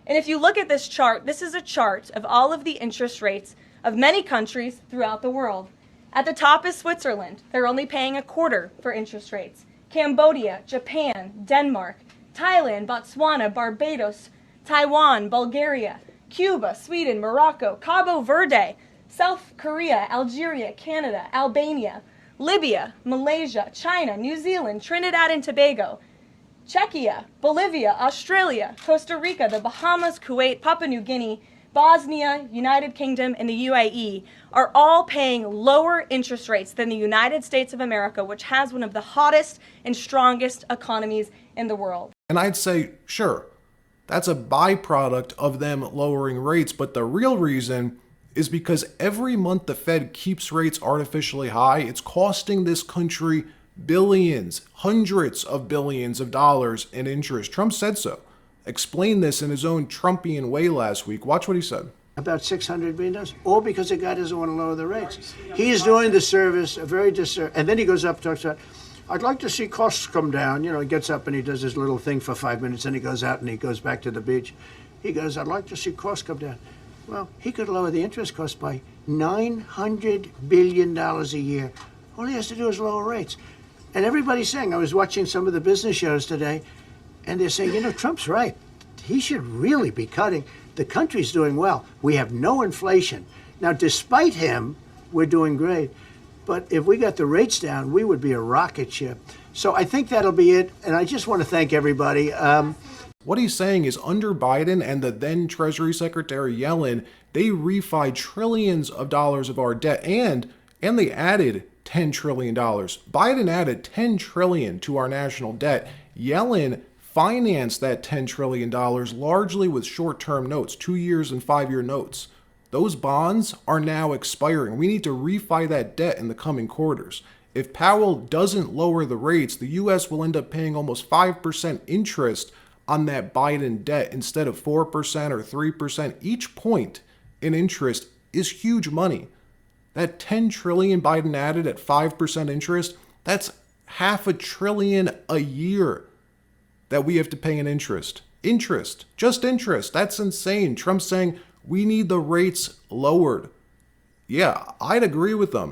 And if you look at this chart, this is a chart of all of the interest rates of many countries throughout the world. At the top is Switzerland. They're only paying a quarter for interest rates. Cambodia, Japan, Denmark, Thailand, Botswana, Barbados, Taiwan, Bulgaria, Cuba, Sweden, Morocco, Cabo Verde, South Korea, Algeria, Canada, Albania, Libya, Malaysia, China, New Zealand, Trinidad and Tobago, Czechia, Bolivia, Australia, Costa Rica, the Bahamas, Kuwait, Papua New Guinea, Bosnia, United Kingdom, and the UAE are all paying lower interest rates than the United States of America, which has one of the hottest and strongest economies in the world. And I'd say, sure, that's a byproduct of them lowering rates, but the real reason is because every month the Fed keeps rates artificially high, it's costing this country billions, hundreds of billions of dollars in interest. Trump said so. Explained this in his own Trumpian way last week. Watch what he said. About $600 billion, all because the guy doesn't want to lower the rates. He's doing the service, a very disservice, and then he goes up and talks about, I'd like to see costs come down. You know, he gets up and he does his little thing for 5 minutes, and he goes out and he goes back to the beach. He goes, I'd like to see costs come down. Well, he could lower the interest cost by $900 billion a year. All he has to do is lower rates. And everybody's saying, I was watching some of the business shows today, and they're saying, you know, Trump's right. He should really be cutting. The country's doing well. We have no inflation. Now, despite him, we're doing great. But if we got the rates down, we would be a rocket ship. So I think that'll be it. And I just want to thank everybody. What he's saying is under Biden and the then Treasury Secretary Yellen, they refied trillions of dollars of our debt and they added $10 trillion. Biden added $10 trillion to our national debt. Yellen financed that $10 trillion largely with short-term notes, 2 years and 5-year notes. Those bonds are now expiring. We need to refi that debt in the coming quarters. If Powell doesn't lower the rates, the U.S. will end up paying almost 5% interest on that Biden debt instead of 4% or 3%. Each point in interest is huge money. That $10 trillion Biden added at 5% interest, that's $500 billion a year that we have to pay in interest. Interest, just interest. That's insane. Trump's saying we need the rates lowered. Yeah, I'd agree with them.